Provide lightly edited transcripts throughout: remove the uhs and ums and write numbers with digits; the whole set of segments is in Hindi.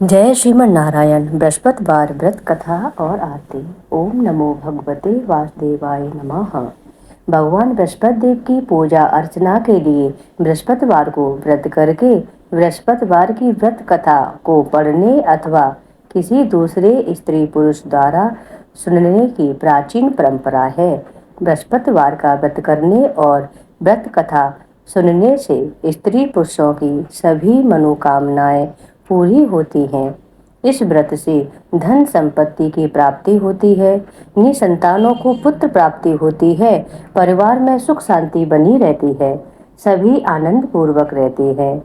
जय श्रीमन नारायण। बृहस्पतिवार व्रत कथा और आरती। ओम नमो भगवते वासुदेवाय नमः। भगवान बृहस्पति देव की पूजा अर्चना के लिए बृहस्पतिवार को व्रत करके बृहस्पतिवार की व्रत कथा को पढ़ने अथवा किसी दूसरे स्त्री पुरुष द्वारा सुनने की प्राचीन परंपरा है। बृहस्पतिवार का व्रत करने और व्रत कथा सुनने से स्त्री पुरुषों की सभी मनोकामनाएं पूरी होती हैं। इस व्रत से धन संपत्ति की प्राप्ति होती है, निसंतानों को पुत्र प्राप्ति होती है, परिवार में सुख शांति बनी रहती है, सभी आनंद पूर्वक रहते हैं।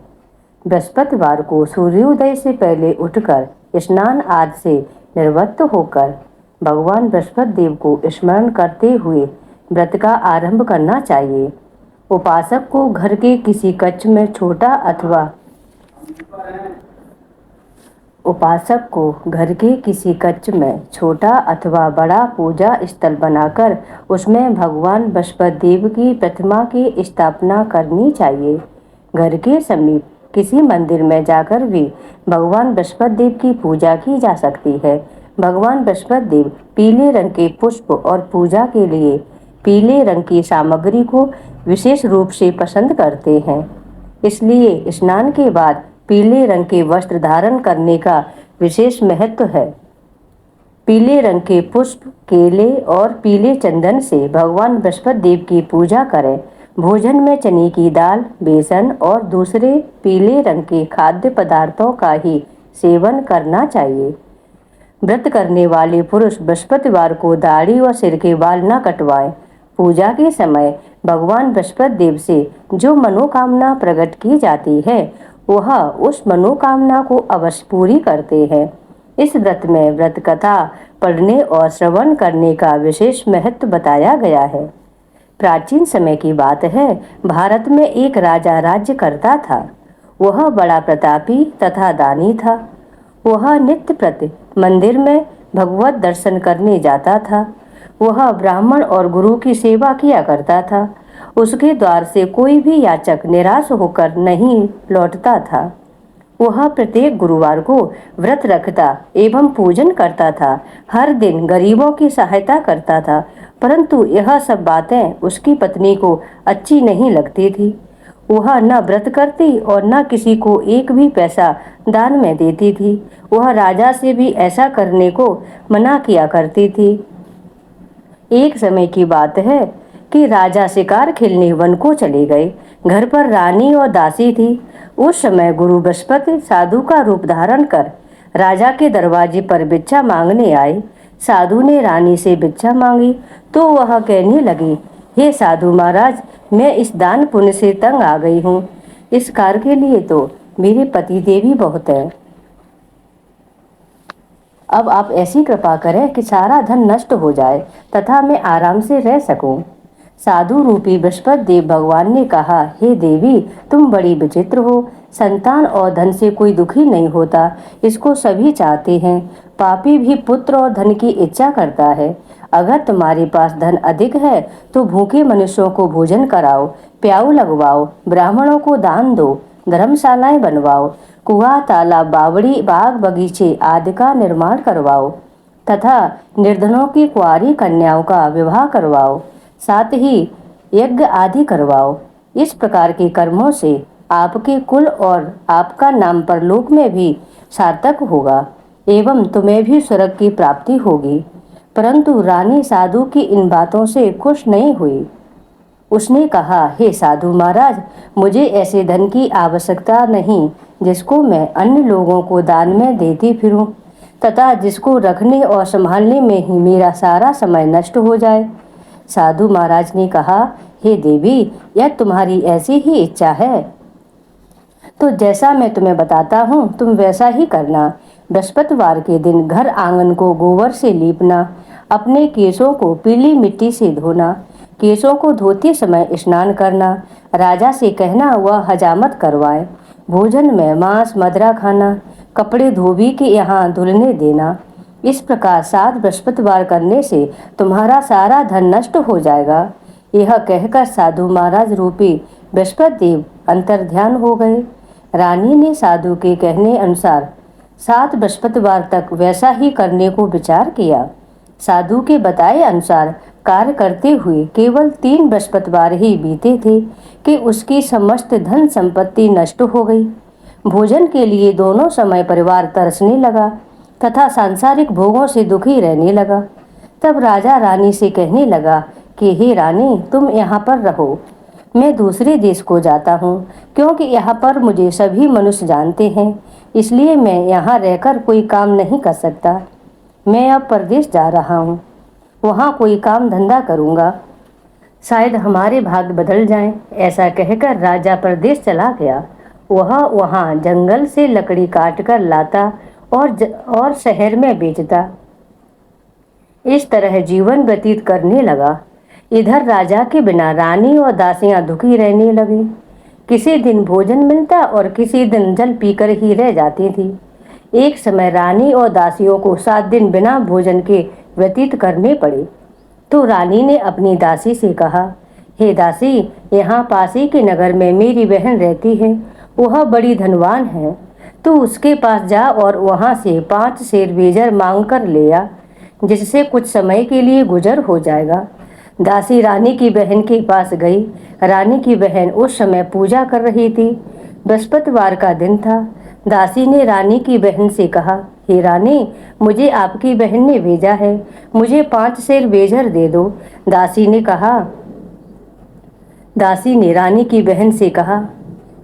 बृहस्पतिवार को सूर्योदय से पहले उठकर स्नान आदि से निवृत्त होकर भगवान बृहस्पति देव को स्मरण करते हुए व्रत का आरंभ करना चाहिए। उपासक को घर के किसी कक्ष में छोटा अथवा बड़ा पूजा स्थल बनाकर उसमें भगवान बृहस्पति देव की प्रतिमा की स्थापना करनी चाहिए। घर के समीप किसी मंदिर में जाकर भी भगवान बृहस्पति देव की पूजा की जा सकती है। भगवान बृहस्पति देव पीले रंग के पुष्प और पूजा के लिए पीले रंग की सामग्री को विशेष रूप से पसंद करते हैं, इसलिए स्नान के बाद पीले रंग के वस्त्र धारण करने का विशेष महत्व है। पीले रंग के पुष्प, केले और पीले चंदन से भगवान बृहस्पति देव की पूजा करें। भोजन में चने की दाल, बेसन और दूसरे पीले रंग के खाद्य पदार्थों का ही सेवन करना चाहिए। व्रत करने वाले पुरुष बृहस्पतिवार को दाढ़ी व सिर के बाल न कटवाएं। पूजा के समय भगवान बृहस्पति देव से जो मनोकामना प्रकट की जाती है वह उस मनोकामना को अवश्य पूरी करते हैं। इस व्रत में व्रत कथा पढ़ने और श्रवण करने का विशेष महत्व बताया गया है। प्राचीन समय की बात है, भारत में एक राजा राज्य करता था। वह बड़ा प्रतापी तथा दानी था। वह नित्य प्रति मंदिर में भगवत दर्शन करने जाता था। वह ब्राह्मण और गुरु की सेवा किया करता था। उसके द्वार से कोई भी याचक निराश होकर नहीं लौटता था। वह प्रत्येक गुरुवार को व्रत रखता एवं पूजन करता था। हर दिन गरीबों की सहायता करता था, परंतु यह सब बातें उसकी पत्नी को अच्छी नहीं लगती थी। वह न व्रत करती और न किसी को एक भी पैसा दान में देती थी। वह राजा से भी ऐसा करने को मना किया करती थी। एक समय की बात है कि राजा शिकार खेलने वन को चले गए। घर पर रानी और दासी थी। उस समय गुरु बृहस्पति साधु का रूप धारण कर राजा के दरवाजे पर भिक्षा मांगने आए। साधु ने रानी से भिक्षा मांगी तो वह कहने लगी, हे साधु महाराज, मैं इस दान पुण्य से तंग आ गई हूँ। इस कार्य के लिए तो मेरे पति देव ही बहुत है। अब आप ऐसी कृपा करें कि सारा धन नष्ट हो जाए तथा मैं आराम से रह सकूं। साधु रूपी बृहस्पति देव भगवान ने कहा, हे देवी, तुम बड़ी विचित्र हो। संतान और धन से कोई दुखी नहीं होता, इसको सभी चाहते हैं। पापी भी पुत्र और धन की इच्छा करता है। अगर तुम्हारे पास धन अधिक है तो भूखे मनुष्यों को भोजन कराओ, प्याऊ लगवाओ, ब्राह्मणों को दान दो, धर्मशालाएं बनवाओ, कुआं, तालाब, बावड़ी, बाग, बगीचे आदि का निर्माण करवाओ तथा निर्धनों की कुंवारी कन्याओं का विवाह करवाओ, साथ ही यज्ञ आदि करवाओ। इस प्रकार के कर्मों से आपके कुल और आपका नाम परलोक में भी सार्थक होगा एवं तुम्हें भी स्वर्ग की प्राप्ति होगी। परंतु रानी साधु की इन बातों से खुश नहीं हुई। उसने कहा, हे साधु महाराज, मुझे ऐसे धन की आवश्यकता नहीं जिसको मैं अन्य लोगों को दान में देती फिरूं तथा जिसको रखने और संभालने में ही मेरा सारा समय नष्ट हो जाए। साधु महाराज ने कहा, हे देवी, यह तुम्हारी ऐसी ही इच्छा है तो जैसा मैं तुम्हें बताता हूँ तुम वैसा ही करना। बृहस्पतिवार के दिन घर आंगन को गोबर से लीपना, अपने केशों को पीली मिट्टी से धोना, केशों को धोते समय स्नान करना, राजा से कहना वह हजामत करवाए, भोजन में मांस मदिरा खाना, कपड़े धोबी के यहाँ धुलने देना। इस प्रकार 7 बृहस्पतिवार करने से तुम्हारा सारा धन नष्ट हो जाएगा। यह कहकर साधु महाराज रूपी बृहस्पति देव अंतर्ध्यान हो गए। रानी ने साधु के कहने अनुसार 7 बृहस्पतिवार तक वैसा ही करने को विचार किया। साधु के बताए अनुसार कार्य करते हुए केवल 3 बृहस्पतिवार ही बीते थे कि उसकी समस्त धन संपत्ति नष्ट हो गई। भोजन के लिए दोनों समय परिवार तरसने लगा तथा सांसारिक भोगों से दुखी रहने लगा। तब राजा रानी से कहने लगा कि हे रानी, तुम यहाँ पर रहो, मैं दूसरे देश को जाता हूँ, क्योंकि यहाँ पर मुझे सभी मनुष्य जानते हैं, इसलिए मैं यहाँ रहकर कोई काम नहीं कर सकता। मैं अब परदेश जा रहा हूँ, वहाँ कोई काम धंधा करूँगा, शायद हमारे भाग्य बदल जाएं। ऐसा कहकर राजा परदेश चला गया। वह वहाँ जंगल से लकड़ी काट कर लाता और शहर में बेचता। इस तरह जीवन व्यतीत करने लगा। इधर राजा के बिना रानी और दासियां दुखी रहने लगी। किसी दिन भोजन मिलता और किसी दिन जल पीकर ही रह जाती थी। एक समय रानी और दासियों को 7 दिन बिना भोजन के व्यतीत करने पड़े। तो रानी ने अपनी दासी से कहा, हे दासी, यहाँ पासी के नगर में मेरी बहन रहती है, वह बड़ी धनवान है, तू उसके पास जा और वहाँ से 5 सेर बेजर मांग कर ले आ, जिससे कुछ समय के लिए गुजर हो जाएगा। दासी रानी की बहन के पास गई। रानी की बहन उस समय पूजा कर रही थी। बृहस्पतिवार का दिन था। दासी ने रानी की बहन से कहा, हे रानी, मुझे आपकी बहन ने भेजा है, मुझे 5 सेर बेजर दे दो। दासी ने रानी की बहन से कहा,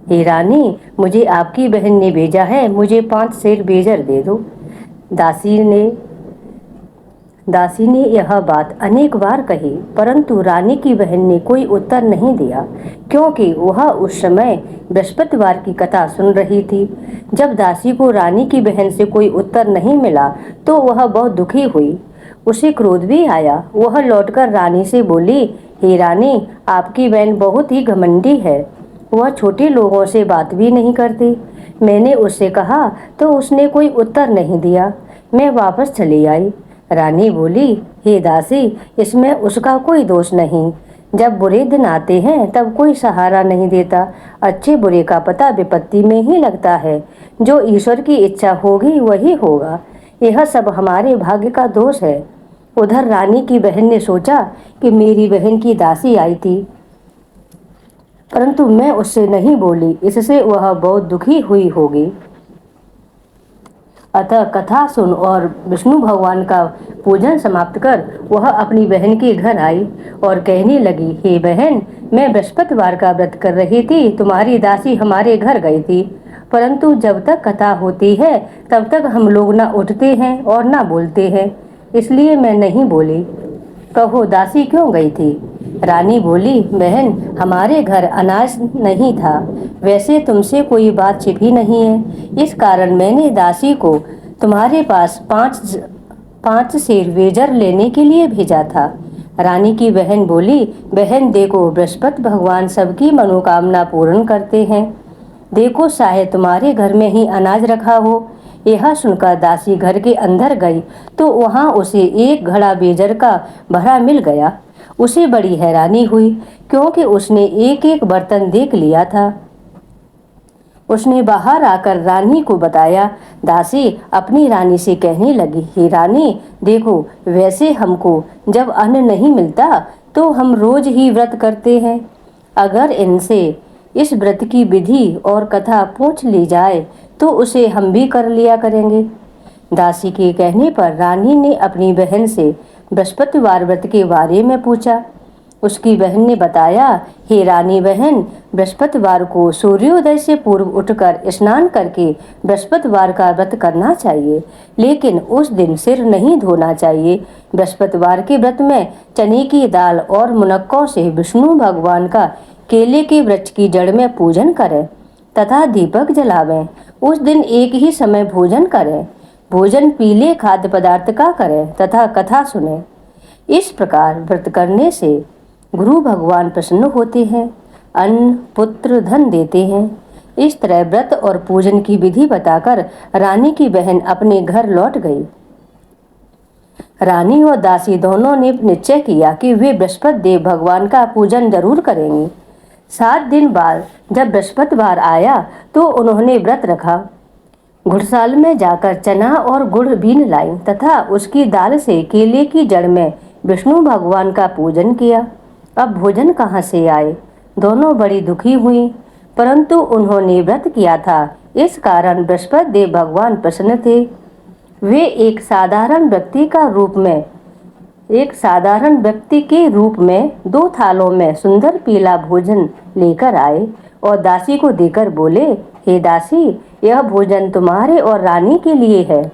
हे रानी, मुझे आपकी बहन ने भेजा है, मुझे 5 सेर बेजर दे दो। दासी ने यह बात अनेक बार कही, परंतु रानी की बहन ने कोई उत्तर नहीं दिया, क्योंकि वह उस समय बृहस्पतिवार की कथा सुन रही थी। जब दासी को रानी की बहन से कोई उत्तर नहीं मिला तो वह बहुत दुखी हुई। उसे क्रोध भी आया। वह लौटकर रानी से बोली, हे रानी, आपकी बहन बहुत ही घमंडी है, वह छोटे लोगों से बात भी नहीं करती। मैंने उससे कहा तो उसने कोई उत्तर नहीं दिया। मैं वापस चली आई। रानी बोली, हे दासी, इसमें उसका कोई दोष नहीं। जब बुरे दिन आते हैं तब कोई सहारा नहीं देता। अच्छे बुरे का पता विपत्ति में ही लगता है। जो ईश्वर की इच्छा होगी वही होगा। यह सब हमारे भाग्य का दोष है। उधर रानी की बहन ने सोचा कि मेरी बहन की दासी आई थी, परंतु मैं उससे नहीं बोली, इससे वह बहुत दुखी हुई होगी। अतः कथा सुन और विष्णु भगवान का पूजन समाप्त कर वह अपनी बहन के घर आई और कहने लगी, हे बहन, मैं बृहस्पतिवार का व्रत कर रही थी, तुम्हारी दासी हमारे घर गई थी, परंतु जब तक कथा होती है तब तक हम लोग ना उठते हैं और ना बोलते हैं, इसलिए मैं नहीं बोली। कहो, दासी क्यों गई थी? रानी बोली, बहन, हमारे घर अनाज नहीं था, वैसे तुमसे कोई बात छिपी नहीं है, इस कारण मैंने दासी को तुम्हारे पास 5 सेर बेजर लेने के लिए भेजा था। रानी की बहन बोली, बहन देखो, बृहस्पति भगवान सबकी मनोकामना पूर्ण करते हैं, देखो शायद तुम्हारे घर में ही अनाज रखा हो। यह सुनकर दासी घर के अंदर गई तो वहां उसे एक घड़ा बेजर का भरा मिल गया। उसे बड़ी हैरानी हुई, क्योंकि उसने एक एक बर्तन देख लिया था। उसने बाहर आकर रानी को बताया। दासी अपनी रानी से कहने लगी, हे रानी, देखो, वैसे हमको जब अन्न नहीं मिलता तो हम रोज ही व्रत करते हैं। अगर इनसे इस व्रत की विधि और कथा पूछ ली जाए तो उसे हम भी कर लिया करेंगे। दासी के कहने पर रानी ने अपनी बहन से बृहस्पतिवार व्रत के बारे में पूछा। उसकी बहन ने बताया, हे रानी बहन, बृहस्पतिवार को सूर्योदय से पूर्व उठकर स्नान करके बृहस्पतिवार का व्रत करना चाहिए, लेकिन उस दिन सिर नहीं धोना चाहिए। बृहस्पतिवार के व्रत में चने की दाल और मुनक्कों से विष्णु भगवान का केले के वृक्ष की जड़ में पूजन करें तथा दीपक जलावें। उस दिन एक ही समय भोजन करें। भोजन पीले खाद्य पदार्थ का करें तथा कथा सुने। इस प्रकार व्रत करने से गुरु भगवान प्रसन्न होते हैं, अन्न पुत्र धन देते हैं। इस तरह व्रत और पूजन की विधि बताकर रानी की बहन अपने घर लौट गई। रानी और दासी दोनों ने निश्चय किया कि वे बृहस्पति देव भगवान का पूजन जरूर करेंगी। 7 दिन बाद जब बृहस्पतिवार आया तो उन्होंने व्रत रखा। घुड़साल में जाकर चना और गुड़ बीन लाई तथा उसकी दाल से केले की जड़ में विष्णु भगवान का पूजन किया। अब भोजन कहाँ से आए? दोनों बड़ी दुखी हुई, परंतु उन्होंने व्रत किया था, इस कारण बृहस्पति देव भगवान प्रसन्न थे। वे एक साधारण व्यक्ति के रूप में 2 थालों में सुंदर पीला भोजन लेकर आए और दासी को देकर बोले, हे दासी, यह भोजन तुम्हारे और रानी के लिए है,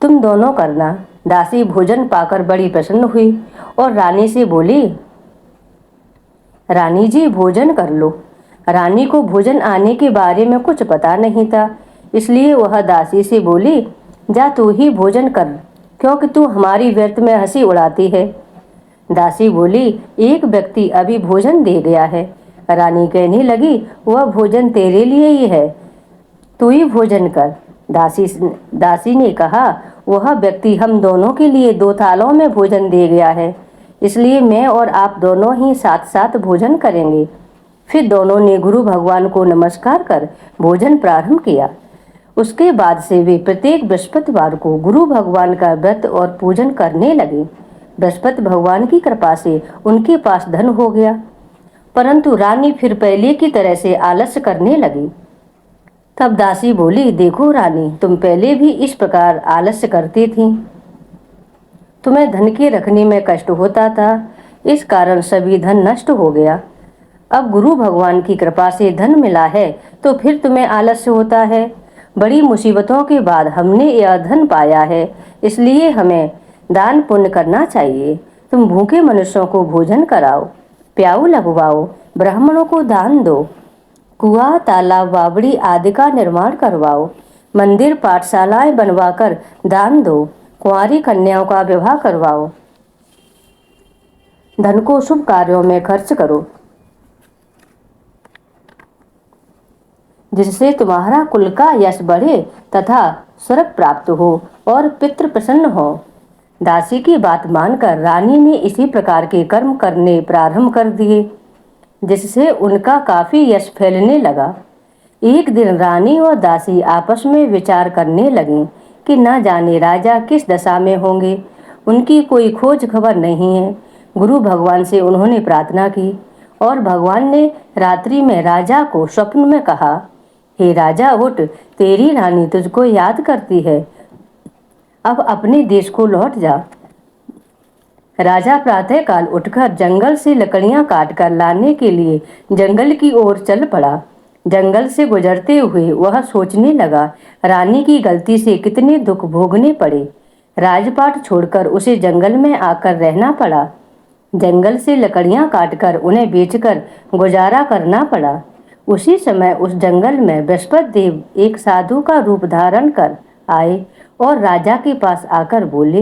तुम दोनों करना। दासी भोजन पाकर बड़ी प्रसन्न हुई और रानी से बोली, रानी जी भोजन कर लो। रानी को भोजन आने के बारे में कुछ पता नहीं था, इसलिए वह दासी से बोली, जा तू ही भोजन कर, क्योंकि तू हमारी व्यर्थ में हंसी उड़ाती है। दासी बोली, एक व्यक्ति अभी भोजन दे गया है। रानी कहने लगी, वह भोजन तेरे लिए ही है, तू ही भोजन कर। दासी ने कहा, वह व्यक्ति हम दोनों के लिए 2 थालों में भोजन दे गया है, इसलिए मैं और आप दोनों ही साथ साथ भोजन करेंगे। फिर दोनों ने गुरु भगवान को नमस्कार कर भोजन प्रारंभ किया। उसके बाद से वे प्रत्येक बृहस्पतिवार को गुरु भगवान का व्रत और पूजन करने लगे। बृहस्पति भगवान की कृपा से उनके पास धन हो गया, परंतु रानी फिर पहले की तरह से आलस्य करने लगी। तब दासी बोली, देखो रानी, तुम पहले भी इस प्रकार आलस्य करती थी, तुम्हें धन के रखने में कष्ट होता था, इस कारण सभी धन नष्ट हो गया। अब गुरु भगवान की कृपा से धन मिला है तो फिर तुम्हें आलस्य होता है। बड़ी मुसीबतों के बाद हमने यह धन पाया है, इसलिए हमें दान पुण्य करना चाहिए। तुम भूखे मनुष्यों को भोजन कराओ, प्याऊ लगवाओ, ब्राह्मणों को दान दो, कुआं, तालाब, बावड़ी आदि का निर्माण करवाओ, मंदिर, पाठशालाएं बनवाकर दान दो, कुंवारी कन्याओं का विवाह करवाओ, धन को शुभ कार्यों में खर्च करो, जिससे तुम्हारा कुल का यश बढ़े तथा स्वर्ग प्राप्त हो और पितृ प्रसन्न हो। दासी की बात मानकर रानी ने इसी प्रकार के कर्म करने प्रारंभ कर दिए, जिससे उनका काफी यश फैलने लगा। एक दिन रानी और दासी आपस में विचार करने लगी कि न जाने राजा किस दशा में होंगे, उनकी कोई खोज खबर नहीं है। गुरु भगवान से उन्होंने प्रार्थना की और भगवान ने रात्रि में राजा को स्वप्न में कहा, हे राजा उठ, तेरी रानी तुझको याद करती है, अब अपने देश को लौट जा। राजा प्रातःकाल उठकर जंगल से लकड़ियां काटकर लाने के लिए जंगल की ओर चल पड़ा। जंगल से गुजरते हुए वह सोचने लगा, रानी की गलती से कितने दुख भोगने पड़े। राजपाट छोड़कर उसे जंगल में आकर रहना पड़ा। जंगल से लकड़ियां काटकर उन्हें बेचकर गुजारा करना पड़ा। उसी समय उस जंगल में बृहस्पति देव एक साधु का रूप धारण कर आए और राजा के पास आकर बोले,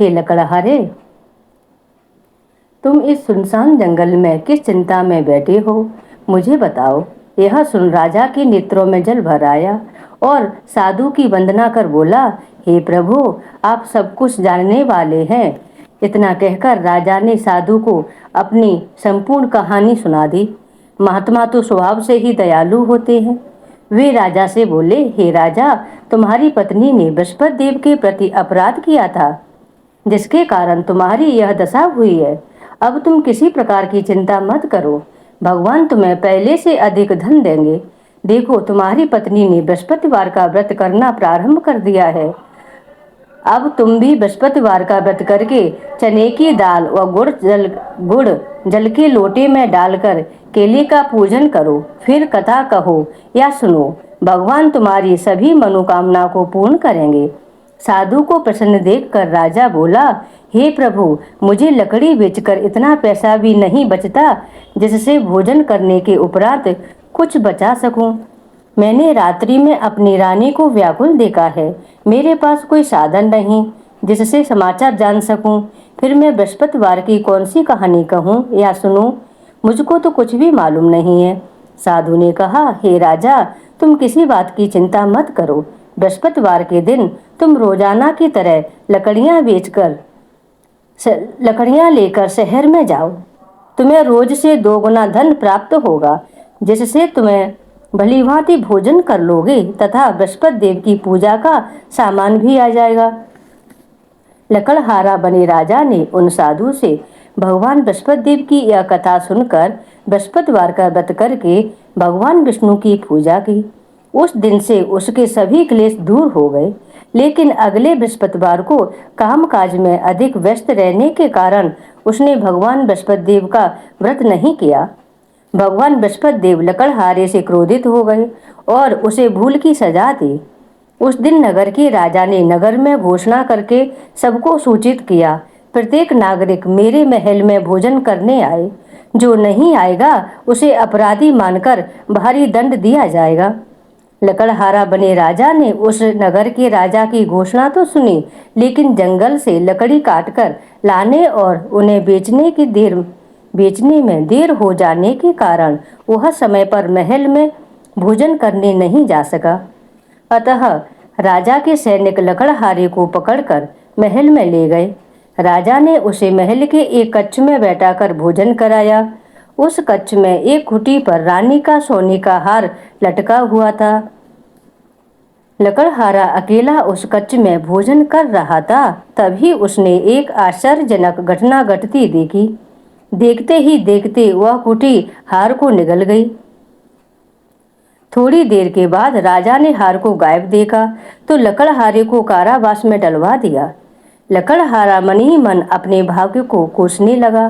हे लकड़हारे, तुम इस सुनसान जंगल में किस चिंता में बैठे हो, मुझे बताओ। यह सुन राजा के नेत्रों में जल भर आया और साधु की वंदना कर बोला, हे प्रभु, आप सब कुछ जानने वाले हैं। इतना कहकर राजा ने साधु को अपनी संपूर्ण कहानी सुना दी। महात्मा तो स्वभाव से ही दयालु होते हैं। वे राजा से बोले, हे राजा, तुम्हारी पत्नी ने बृहस्पति देव के प्रति अपराध किया था, जिसके कारण तुम्हारी यह दशा हुई है। अब तुम किसी प्रकार की चिंता मत करो, भगवान तुम्हें पहले से अधिक धन देंगे। देखो, तुम्हारी पत्नी ने बृहस्पतिवार का व्रत करना प्रारंभ कर दिया है। अब तुम भी बृहस्पतिवार का व्रत करके चने की दाल व गुड़ जल के लोटे में डालकर केले का पूजन करो, फिर कथा कहो या सुनो, भगवान तुम्हारी सभी मनोकामना को पूर्ण करेंगे। साधु को प्रसन्न देखकर राजा बोला, हे प्रभु, मुझे लकड़ी बेचकर इतना पैसा भी नहीं बचता जिससे भोजन करने के उपरांत कुछ बचा सकूं। मैंने रात्रि में अपनी रानी को व्याकुल देखा है। मेरे पास कोई साधन नहीं जिससे समाचार जान सकूं। फिर मैं बृहस्पतिवार की कौन सी कहानी कहूं या सुनूं, मुझको तो कुछ भी मालूम नहीं है। साधु ने कहा, हे राजा, तुम किसी बात की चिंता मत करो। बृहस्पतिवार के दिन तुम रोजाना की तरह लकड़ियां लेकर शहर में जाओ। तुम्हें रोज से 2 गुना धन प्राप्त होगा, जिससे तुम्हें भली भांति भोजन कर लोगे तथा बृहस्पति देव की पूजा का सामान भी आ जाएगा। लकड़हारा बने राजा ने उन साधु से भगवान बृहस्पति देव की यह कथा सुनकर बृहस्पतिवार का व्रत करके भगवान विष्णु की पूजा की। उस दिन से उसके सभी क्लेश दूर हो गए। लेकिन अगले बृहस्पतिवार को कामकाज में अधिक व्यस्त रहने के कारण उसने भगवान बृहस्पति देव का व्रत नहीं किया। भगवान बृहस्पति देव लकड़हारे से क्रोधित हो गए और उसे भूल की सजा दी। उस दिन नगर के राजा ने नगर में घोषणा करके सबको सूचित किया, प्रत्येक नागरिक मेरे महल में भोजन करने आए। जो नहीं आएगा उसे अपराधी मानकर भारी दंड दिया जाएगा। लकड़हारा बने राजा ने उस नगर के राजा की घोषणा तो सुनी, लेकिन जंगल से लकड़ी काटकर लाने और उन्हें बेचने में देर हो जाने के कारण वह समय पर महल में भोजन करने नहीं जा सका। अतः राजा के सैनिक लकड़हारे को पकड़कर महल में ले गए। राजा ने उसे महल के एक कक्ष में बैठाकर भोजन कराया। उस कक्ष में एक खूंटी पर रानी का सोने का हार लटका हुआ था। लकड़हारा अकेला उस कक्ष में भोजन कर रहा था। तभी उसने एक आश्चर्यजनक घटना घटती देखी। देखते ही देखते वह खूंटी हार को निगल गई। थोड़ी देर के बाद राजा ने हार को गायब देखा तो लकड़हारे को कारावास में डलवा दिया। लकड़हारा मन ही मन अपने भाग्य को कोसने लगा।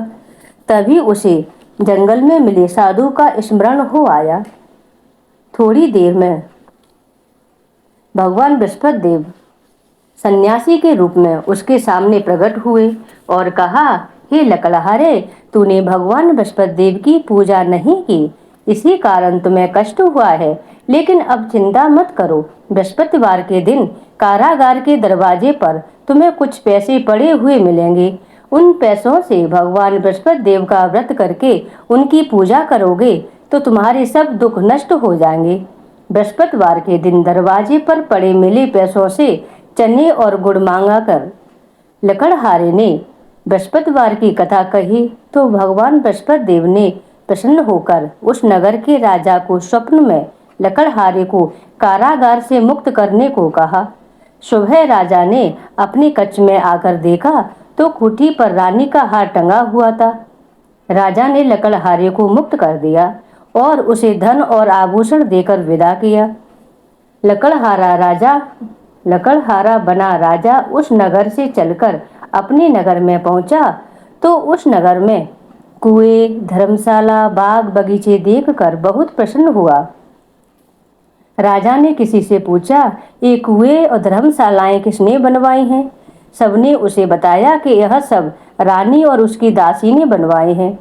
तभी उसे जंगल में मिले साधु का स्मरण हो आया। थोड़ी देर में भगवान बृहस्पति देव सन्यासी के रूप में उसके सामने प्रकट हुए और कहा, हे लकड़हारे, तूने भगवान बृहस्पति देव की पूजा नहीं की, इसी कारण तुम्हें कष्ट हुआ है। लेकिन अब चिंता मत करो। बृहस्पतिवार के दिन कारागार के दरवाजे पर तुम्हें कुछ पैसे पड़े हुए मिलेंगे। उन पैसों से भगवान बृहस्पति देव का व्रत करके उनकी पूजा करोगे तो तुम्हारे सब दुख नष्ट हो जाएंगे। बृहस्पतिवार के दिन दरवाजे पर पड़े मिले पैसों से चने और गुड़ मांगा कर लकड़हारे ने बृहस्पतिवार की कथा कही तो भगवान बृहस्पति देव ने प्रसन्न होकर उस नगर के राजा को स्वप्न में लकड़हारे को कारागार से मुक्त करने को कहा। सुबह राजा ने अपने कक्ष में आकर देखा तो खूंटी पर रानी का हार टंगा हुआ था। राजा ने लकड़हारे को मुक्त कर दिया और उसे धन और आभूषण देकर विदा किया। लकड़हारा बना राजा उस नगर से चलकर अपने नगर में पहुंचा तो उस नगर में कुएं, धर्मशाला, बाग बगीचे देखकर बहुत प्रसन्न हुआ। राजा ने किसी से पूछा, ये कुएं और धर्मशालाएं किसने बनवाई हैं? सबने उसे बताया कि यह सब रानी और उसकी दासी ने बनवाए हैं।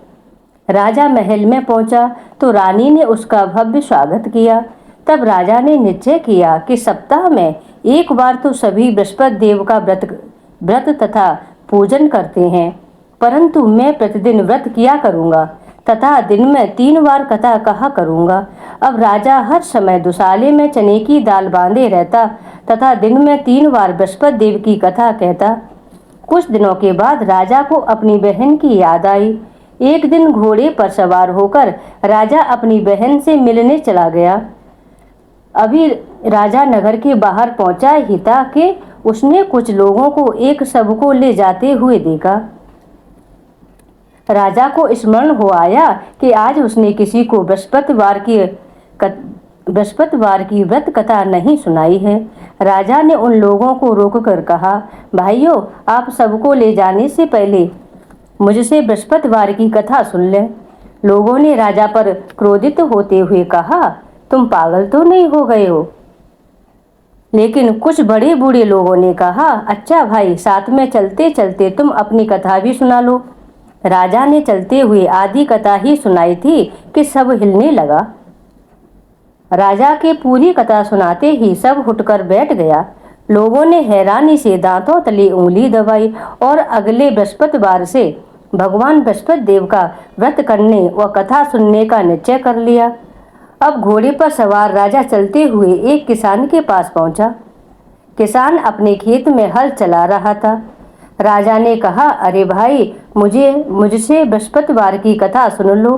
राजा महल में पहुंचा तो रानी ने उसका भव्य स्वागत किया। तब राजा ने निश्चय किया कि सप्ताह में एक बार तो सभी बृहस्पति देव का व्रत तथा पूजन करते हैं, परंतु मैं प्रतिदिन व्रत किया करूंगा तथा दिन में 3 बार कथा कहा करूंगा। अब राजा हर समय दुसाले में चने की दाल बांधे रहता तथा दिन में 3 बार बृहस्पति देव की कथा कहता। कुछ दिनों के बाद राजा को अपनी बहन की याद आई। एक दिन घोड़े पर सवार होकर राजा अपनी बहन से मिलने चला गया। अभी राजा नगर के बाहर पहुंचा ही था कि उसने कुछ लोगों को एक शव को ले जाते हुए देखा। राजा को स्मरण हो आया कि आज उसने किसी को बृहस्पतिवार की व्रत कथा नहीं सुनाई है। राजा ने उन लोगों को रोककर कहा, भाइयों, आप सबको ले जाने से पहले मुझसे बृहस्पतिवार की कथा सुन लें। लोगों ने राजा पर क्रोधित होते हुए कहा, तुम पागल तो नहीं हो गए हो? लेकिन कुछ बड़े बूढ़े लोगों ने कहा, अच्छा भाई, साथ में चलते चलते तुम अपनी कथा भी सुना लो। राजा ने चलते हुए आधी कथा ही सुनाई थी कि सब हिलने लगा। राजा के पूरी कथा सुनाते ही सब उठकर बैठ गया। लोगों ने हैरानी से दांतों तले उंगली दबाई और अगले बृहस्पतिवार से भगवान बृहस्पति देव का व्रत करने व कथा सुनने का निश्चय कर लिया। अब घोड़े पर सवार राजा चलते हुए एक किसान के पास पहुंचा। किसान अपने खेत में हल चला रहा था। राजा ने कहा, अरे भाई, मुझसे बृहस्पतिवार की कथा सुन लो।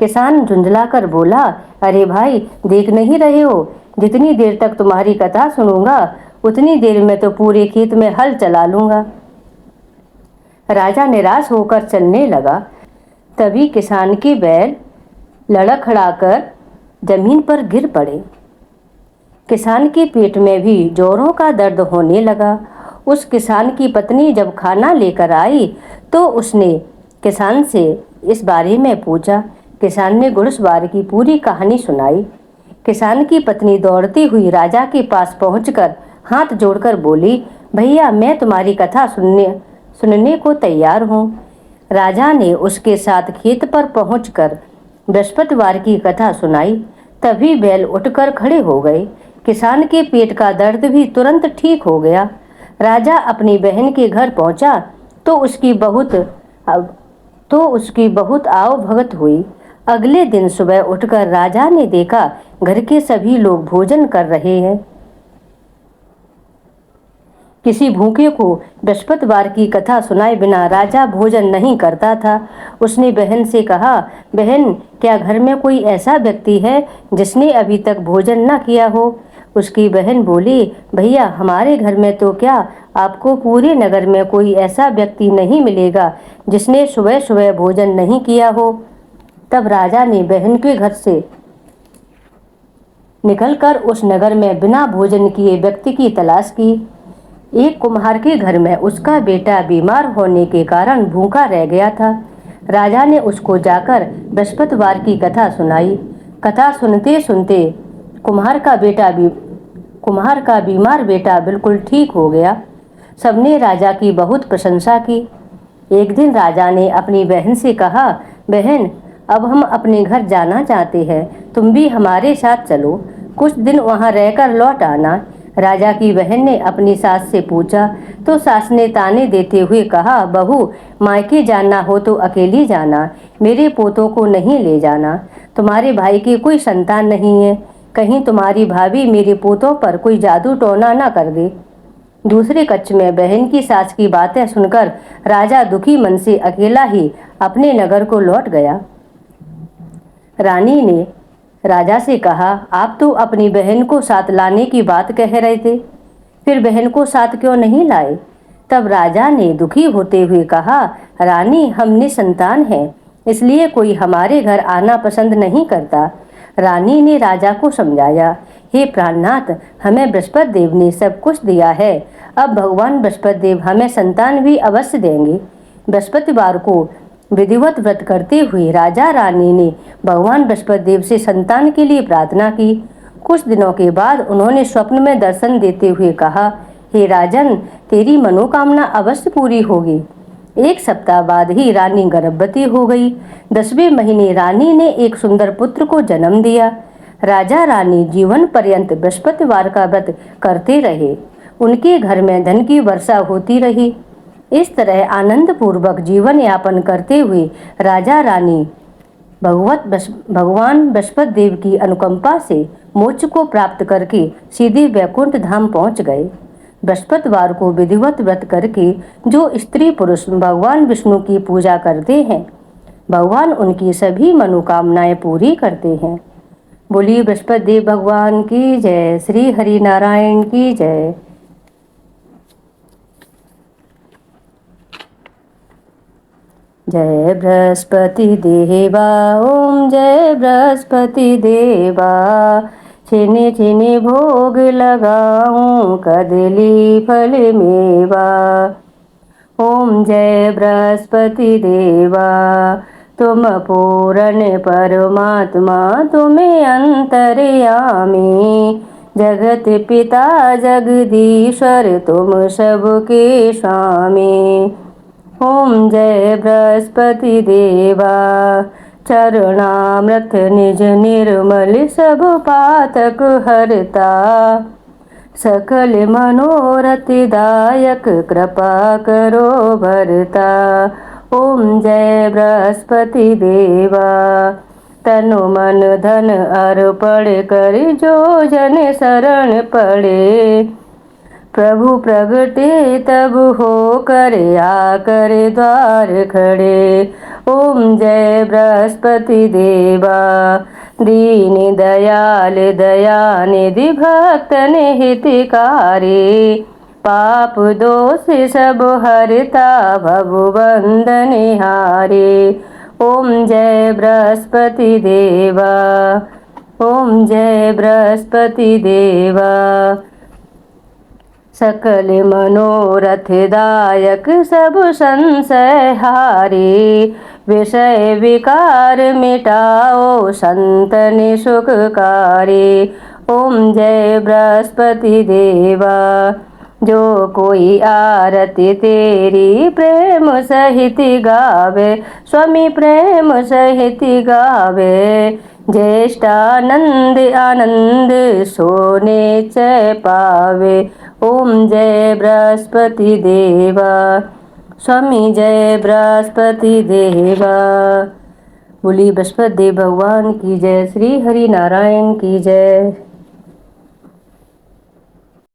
किसान झुंझलाकर बोला, अरे भाई, देख नहीं रहे हो, जितनी देर तक तुम्हारी कथा सुनूंगा उतनी देर में तो पूरे खेत में हल चला लूंगा। राजा निराश होकर चलने लगा। तभी किसान के बैल लड़खड़ाकर जमीन पर गिर पड़े। किसान के पेट में भी जोरों का दर्द होने लगा। उस किसान की पत्नी जब खाना लेकर आई तो उसने किसान से इस बारे में पूछा। किसान ने घुड़सवार की पूरी कहानी सुनाई। किसान की पत्नी दौड़ती हुई राजा के पास पहुंचकर हाथ जोड़कर बोली, भैया, मैं तुम्हारी कथा सुनने को तैयार हूँ। राजा ने उसके साथ खेत पर पहुंचकर बृहस्पतिवार की कथा सुनाई। तभी बैल उठकर खड़े हो गए। किसान के पेट का दर्द भी तुरंत ठीक हो गया। राजा अपनी बहन के घर पहुंचा तो उसकी बहुत आवभगत हुई। अगले दिन सुबह उठकर राजा ने देखा घर के सभी लोग भोजन कर रहे हैं। किसी भूखे को बृहस्पतिवार की कथा सुनाए बिना राजा भोजन नहीं करता था। उसने बहन से कहा, बहन, क्या घर में कोई ऐसा व्यक्ति है जिसने अभी तक भोजन न किया हो? उसकी बहन बोली, भैया, हमारे घर में तो क्या, आपको पूरे नगर में कोई ऐसा व्यक्ति नहीं मिलेगा जिसने सुबह सुबह भोजन नहीं किया हो। तब राजा ने बहन के घर से निकलकर उस नगर में बिना भोजन किए व्यक्ति की तलाश की। एक कुम्हार के घर में उसका बेटा बीमार होने के कारण भूखा रह गया था। राजा ने उसको जाकर बृहस्पतिवार की कथा सुनाई। कथा सुनते सुनते कुम्हार का बीमार बेटा बिल्कुल ठीक हो गया। सबने राजा की बहुत प्रशंसा की। एक दिन राजा ने अपनी बहन से कहा, बहन, अब हम अपने घर जाना चाहते हैं, तुम भी हमारे साथ चलो, कुछ दिन वहाँ रहकर लौट आना। राजा की बहन ने अपनी सास से पूछा तो सास ने ताने देते हुए कहा, बहू, मायके जाना हो तो अकेली जाना, मेरे पोतों को नहीं ले जाना। तुम्हारे भाई की कोई संतान नहीं है, कहीं तुम्हारी भाभी मेरे पोतों पर कोई जादू टोना ना कर दे। दूसरे कच्छ में बहन की सास की बातें सुनकर राजा दुखी मन से अकेला ही अपने नगर को लौट गया। रानी ने राजा से कहा, आप तो अपनी बहन को साथ लाने की बात कह रहे थे, फिर बहन को साथ क्यों नहीं लाए? तब राजा ने दुखी होते हुए कहा, रानी, हम निसंतान हैं, इसलिए कोई हमारे घर आना पसंद नहीं करता। रानी ने राजा को समझाया, हे प्राणनाथ, हमें बृहस्पति देव ने सब कुछ दिया है, अब भगवान बृहस्पति देव हमें संतान भी अवश्य देंगे। बृहस्पतिवार को विधिवत व्रत करते हुए राजा रानी ने भगवान बृहस्पति देव से संतान के लिए प्रार्थना की। कुछ दिनों के बाद उन्होंने स्वप्न में दर्शन देते हुए कहा, हे राजन, तेरी मनोकामना अवश्य पूरी होगी। एक सप्ताह बाद ही रानी गर्भवती हो गई। 10वें महीने रानी ने एक सुंदर पुत्र को जन्म दिया। राजा रानी जीवन पर्यंत बृहस्पतिवार का व्रत करते रहे। उनके घर में धन की वर्षा होती रही। इस तरह आनंद पूर्वक जीवन यापन करते हुए राजा रानी भगवान बृहस्पति देव की अनुकंपा से मोक्ष को प्राप्त करके सीधे वैकुंठ धाम पहुंच गए। बृहस्पतिवार को विधिवत व्रत करके जो स्त्री पुरुष भगवान विष्णु की पूजा करते हैं, भगवान उनकी सभी मनोकामनाएं पूरी करते हैं। बोलिए बृहस्पति देव भगवान की जय। श्री हरि नारायण की जय। जय बृहस्पति देवा, ओम जय बृहस्पति देवा, छिने छिने भोग लगाऊं कदली फल मेवा। ओम जय बृहस्पति देवा, तुम पूर्ण परमात्मा, तुम्हें अंतर्यामी, जगत पिता जगदीश्वर, तुम सबके स्वामी। ओम जय बृहस्पति देवा, चरणामृत निज निर्मल, सब पातक हरता, सकल मनोरथ दायक, कृपा करो भरता। ओम जय बृहस्पति देवा, तनु मन धन अर्पण कर, जो जन शरण पड़े, प्रभु प्रगटे तब हो कर, आकर द्वार खड़े। ओम जय बृहस्पति देवा। दीन दयाल दयानिधि भक्त हितकारी, पाप दोष सब हरता भव बंदनिहारे। ओम जय बृहस्पति देवा। ओम जय बृहस्पति देवा। सकल मनोरथ दायक सब संशय हारे, विषय विकार मिटाओ संतन सुखकारी। ओम जय बृहस्पति देवा। जो कोई आरती तेरी प्रेम सहित गावे, स्वामी प्रेम सहित गावे। ज्येष्ठानंद आनंद सोने च पावे। ओम जय बृहस्पति देवा। स्वामी जय बृहस्पति देवा। बोली बृहस्पति देव भगवान की जय। श्री हरि नारायण की जय।